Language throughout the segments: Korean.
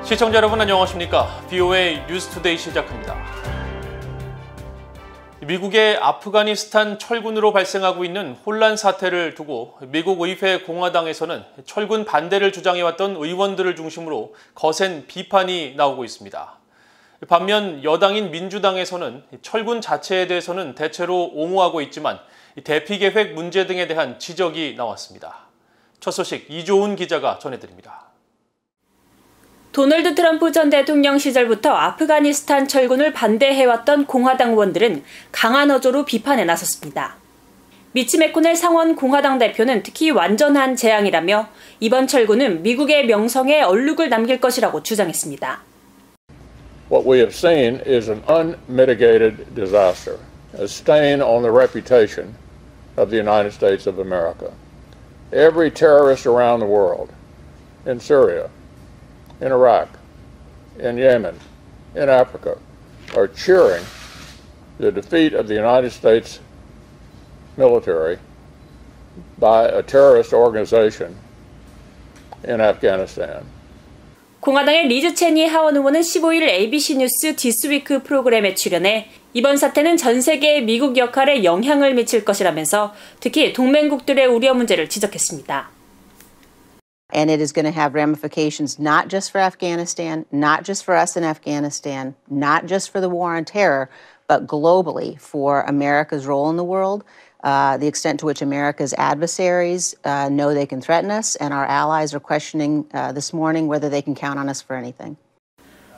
시청자 여러분 안녕하십니까? BOA 뉴스투데이 시작합니다. 미국의 아프가니스탄 철군으로 발생하고 있는 혼란 사태를 두고 미국 의회 공화당에서는 철군 반대를 주장해왔던 의원들을 중심으로 거센 비판이 나오고 있습니다. 반면 여당인 민주당에서는 철군 자체에 대해서는 대체로 옹호하고 있지만 대피 계획 문제 등에 대한 지적이 나왔습니다. 첫 소식 이조은 기자가 전해드립니다. 도널드 트럼프 전 대통령 시절부터 아프가니스탄 철군을 반대해왔던 공화당 의원들은 강한 어조로 비판에 나섰습니다. 미치 맥코넬 상원 공화당 대표는 특히 완전한 재앙이라며 이번 철군은 미국의 명성에 얼룩을 남길 것이라고 주장했습니다. What we have seen is an unmitigated disaster, a stain on the reputation of the United States of America. Every terrorist around the world, in Syria, in Iraq, in Yemen, in Africa, are cheering the defeat of the United States military by a terrorist organization in Afghanistan. 공화당의 리즈 체니 하원 의원은 15일 ABC 뉴스 디스위크 프로그램에 출연해 이번 사태는 전 세계의 미국 역할에 영향을 미칠 것이라면서 특히 동맹국들의 우려 문제를 지적했습니다. And it is going to have ramifications not just for Afghanistan, not just for us in Afghanistan, not just for the war on terror, but globally for America's role in the world, the extent to which America's adversaries know they can threaten us, and our allies are questioning this morning whether they can count on us for anything.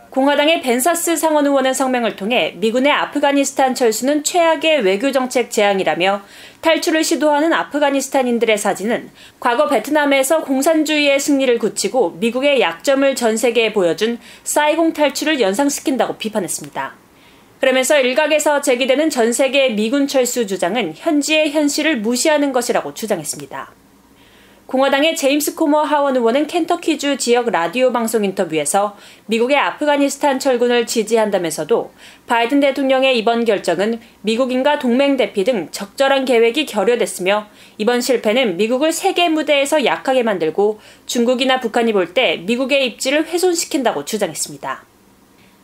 공화당의 벤사스 상원 의원은 성명을 통해 미군의 아프가니스탄 철수는 최악의 외교정책 재앙이라며 탈출을 시도하는 아프가니스탄인들의 사진은 과거 베트남에서 공산주의의 승리를 굳히고 미국의 약점을 전 세계에 보여준 사이공 탈출을 연상시킨다고 비판했습니다. 그러면서 일각에서 제기되는 전 세계 미군 철수 주장은 현지의 현실을 무시하는 것이라고 주장했습니다. 공화당의 제임스 코머 하원 의원은 켄터키주 지역 라디오 방송 인터뷰에서 미국의 아프가니스탄 철군을 지지한다면서도 바이든 대통령의 이번 결정은 미국인과 동맹 대피 등 적절한 계획이 결여됐으며 이번 실패는 미국을 세계 무대에서 약하게 만들고 중국이나 북한이 볼 때 미국의 입지를 훼손시킨다고 주장했습니다.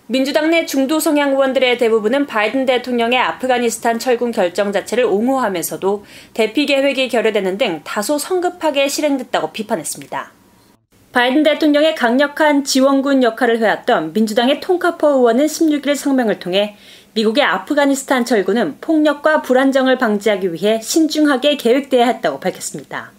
민주당 내 중도 성향 의원들의 대부분은 바이든 대통령의 아프가니스탄 철군 결정 자체를 옹호하면서도 대피 계획이 결여되는 등 다소 성급하게 실행됐다고 비판했습니다. 바이든 대통령의 강력한 지원군 역할을 해왔던 민주당의 톰 카퍼 의원은 16일 성명을 통해 미국의 아프가니스탄 철군은 폭력과 불안정을 방지하기 위해 신중하게 계획돼야 했다고 밝혔습니다.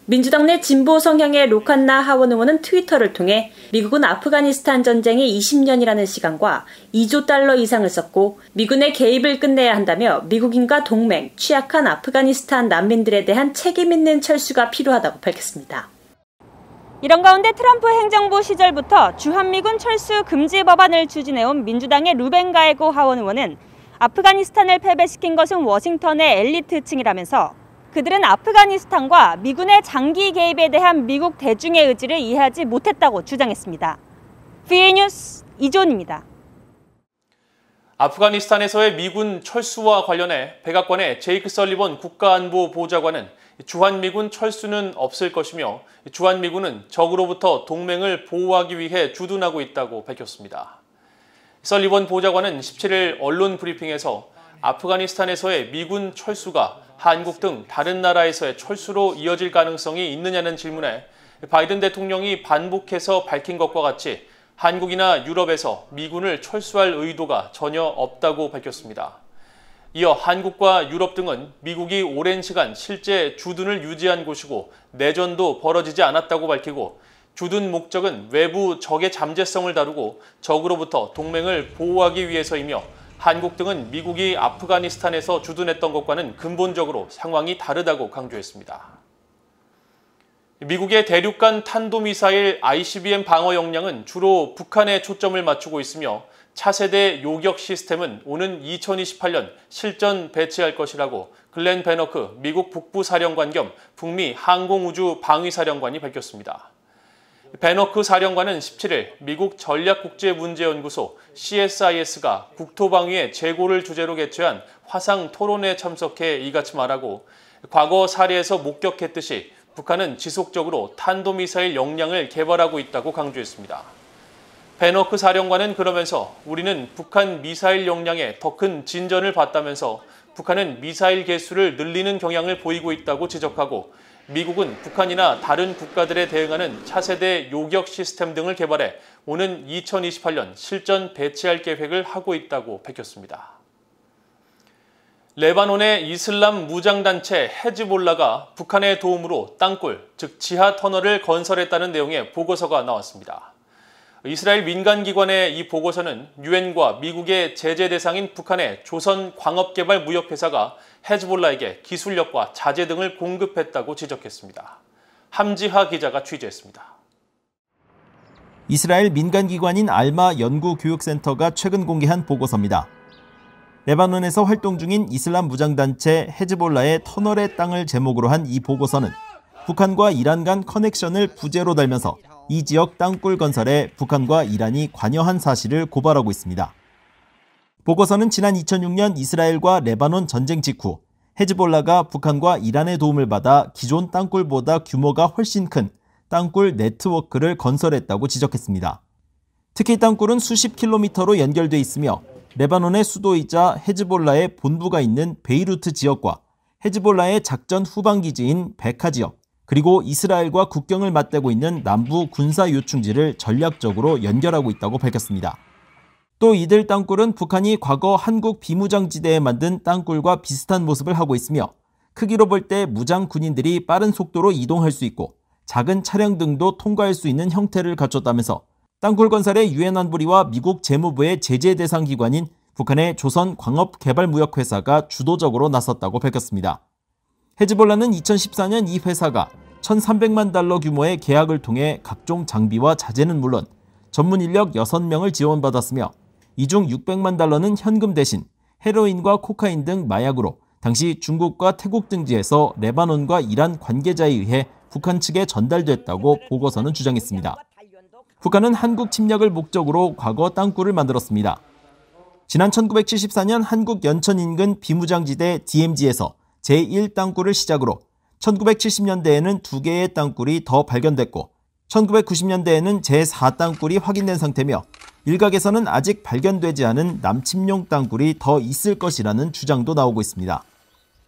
민주당 내 진보 성향의 로칸나 하원 의원은 트위터를 통해 미국은 아프가니스탄 전쟁이 20년이라는 시간과 2조 달러 이상을 썼고 미군의 개입을 끝내야 한다며 미국인과 동맹, 취약한 아프가니스탄 난민들에 대한 책임 있는 철수가 필요하다고 밝혔습니다. 이런 가운데 트럼프 행정부 시절부터 주한미군 철수 금지 법안을 추진해온 민주당의 루벤 가에고 하원 의원은 아프가니스탄을 패배시킨 것은 워싱턴의 엘리트층이라면서 그들은 아프가니스탄과 미군의 장기 개입에 대한 미국 대중의 의지를 이해하지 못했다고 주장했습니다. BOA 뉴스 이조은입니다. 아프가니스탄에서의 미군 철수와 관련해 백악관의 제이크 설리번 국가안보보좌관은 주한미군 철수는 없을 것이며 주한미군은 적으로부터 동맹을 보호하기 위해 주둔하고 있다고 밝혔습니다. 설리번 보좌관은 17일 언론 브리핑에서 아프가니스탄에서의 미군 철수가 한국 등 다른 나라에서의 철수로 이어질 가능성이 있느냐는 질문에 바이든 대통령이 반복해서 밝힌 것과 같이 한국이나 유럽에서 미군을 철수할 의도가 전혀 없다고 밝혔습니다. 이어 한국과 유럽 등은 미국이 오랜 시간 실제 주둔을 유지한 곳이고 내전도 벌어지지 않았다고 밝히고 주둔 목적은 외부 적의 잠재성을 다루고 적으로부터 동맹을 보호하기 위해서이며 한국 등은 미국이 아프가니스탄에서 주둔했던 것과는 근본적으로 상황이 다르다고 강조했습니다. 미국의 대륙간 탄도미사일 ICBM 방어 역량은 주로 북한에 초점을 맞추고 있으며 차세대 요격 시스템은 오는 2028년 실전 배치할 것이라고 글렌 베너크 미국 북부사령관 겸 북미 항공우주 방위사령관이 밝혔습니다. 베너크 사령관은 17일 미국 전략국제문제연구소 CSIS가 국토방위의 재고를 주제로 개최한 화상 토론회에 참석해 이같이 말하고 과거 사례에서 목격했듯이 북한은 지속적으로 탄도미사일 역량을 개발하고 있다고 강조했습니다. 베너크 사령관은 그러면서 우리는 북한 미사일 역량에 더 큰 진전을 봤다면서 북한은 미사일 개수를 늘리는 경향을 보이고 있다고 지적하고 미국은 북한이나 다른 국가들에 대응하는 차세대 요격 시스템 등을 개발해 오는 2028년 실전 배치할 계획을 하고 있다고 밝혔습니다. 레바논의 이슬람 무장단체 헤즈볼라가 북한의 도움으로 땅굴, 즉 지하 터널을 건설했다는 내용의 보고서가 나왔습니다. 이스라엘 민간기관의 이 보고서는 유엔과 미국의 제재 대상인 북한의 조선광업개발무역회사가 헤즈볼라에게 기술력과 자재 등을 공급했다고 지적했습니다. 함지하 기자가 취재했습니다. 이스라엘 민간기관인 알마 연구교육센터가 최근 공개한 보고서입니다. 레바논에서 활동 중인 이슬람 무장단체 헤즈볼라의 터널의 땅을 제목으로 한 이 보고서는 북한과 이란 간 커넥션을 부재로 달면서 이 지역 땅굴 건설에 북한과 이란이 관여한 사실을 고발하고 있습니다. 보고서는 지난 2006년 이스라엘과 레바논 전쟁 직후 헤즈볼라가 북한과 이란의 도움을 받아 기존 땅굴보다 규모가 훨씬 큰 땅굴 네트워크를 건설했다고 지적했습니다. 특히 땅굴은 수십 킬로미터로 연결돼 있으며 레바논의 수도이자 헤즈볼라의 본부가 있는 베이루트 지역과 헤즈볼라의 작전 후방기지인 베카 지역, 그리고 이스라엘과 국경을 맞대고 있는 남부 군사 요충지를 전략적으로 연결하고 있다고 밝혔습니다. 또 이들 땅굴은 북한이 과거 한국 비무장지대에 만든 땅굴과 비슷한 모습을 하고 있으며 크기로 볼 때 무장 군인들이 빠른 속도로 이동할 수 있고 작은 차량 등도 통과할 수 있는 형태를 갖췄다면서 땅굴 건설에 유엔 안보리와 미국 재무부의 제재 대상 기관인 북한의 조선광업개발무역회사가 주도적으로 나섰다고 밝혔습니다. 헤즈볼라는 2014년 이 회사가 1,300만 달러 규모의 계약을 통해 각종 장비와 자재는 물론 전문 인력 6명을 지원받았으며 이 중 600만 달러는 현금 대신 헤로인과 코카인 등 마약으로 당시 중국과 태국 등지에서 레바논과 이란 관계자에 의해 북한 측에 전달됐다고 보고서는 주장했습니다. 북한은 한국 침략을 목적으로 과거 땅굴을 만들었습니다. 지난 1974년 한국 연천 인근 비무장지대 DMZ에서 제1땅굴을 시작으로 1970년대에는 2개의 땅굴이 더 발견됐고 1990년대에는 제4땅굴이 확인된 상태며 일각에서는 아직 발견되지 않은 남침용 땅굴이 더 있을 것이라는 주장도 나오고 있습니다.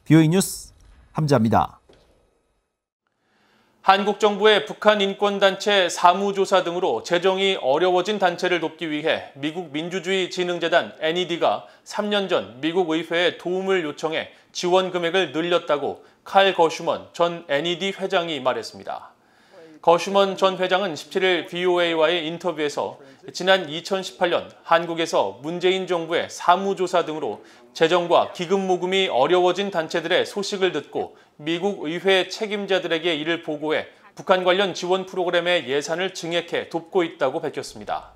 BOE 뉴스 함지아입니다. 한국 정부의 북한 인권단체 사무조사 등으로 재정이 어려워진 단체를 돕기 위해 미국 민주주의진흥재단 NED가 3년 전 미국 의회에 도움을 요청해 지원 금액을 늘렸다고 칼 거슈먼 전 NED 회장이 말했습니다. 거슈먼 전 회장은 17일 VOA와의 인터뷰에서 지난 2018년 한국에서 문재인 정부의 사무조사 등으로 재정과 기금 모금이 어려워진 단체들의 소식을 듣고 미국 의회 책임자들에게 이를 보고해 북한 관련 지원 프로그램의 예산을 증액해 돕고 있다고 밝혔습니다.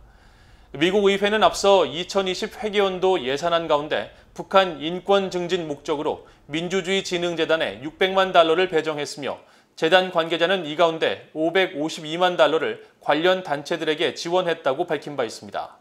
미국 의회는 앞서 2020 회계연도 예산안 가운데 북한 인권 증진 목적으로 민주주의진흥재단에 600만 달러를 배정했으며 재단 관계자는 이 가운데 552만 달러를 관련 단체들에게 지원했다고 밝힌 바 있습니다.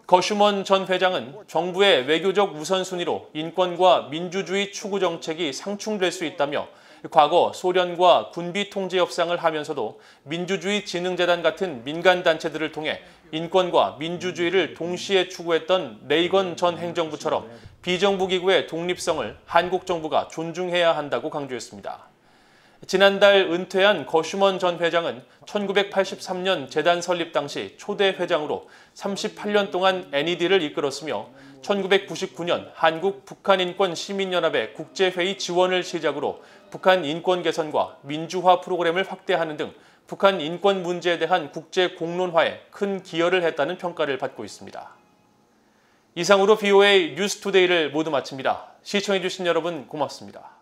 거슈먼 전 회장은 정부의 외교적 우선순위로 인권과 민주주의 추구 정책이 상충될 수 있다며 과거 소련과 군비 통제 협상을 하면서도 민주주의진흥재단 같은 민간단체들을 통해 인권과 민주주의를 동시에 추구했던 레이건 전 행정부처럼 비정부 기구의 독립성을 한국 정부가 존중해야 한다고 강조했습니다. 지난달 은퇴한 거슈먼 전 회장은 1983년 재단 설립 당시 초대 회장으로 38년 동안 NED를 이끌었으며 1999년 한국 북한인권시민연합의 국제회의 지원을 시작으로 북한 인권 개선과 민주화 프로그램을 확대하는 등 북한 인권 문제에 대한 국제 공론화에 큰 기여를 했다는 평가를 받고 있습니다. 이상으로 BOA 뉴스투데이를 모두 마칩니다. 시청해주신 여러분 고맙습니다.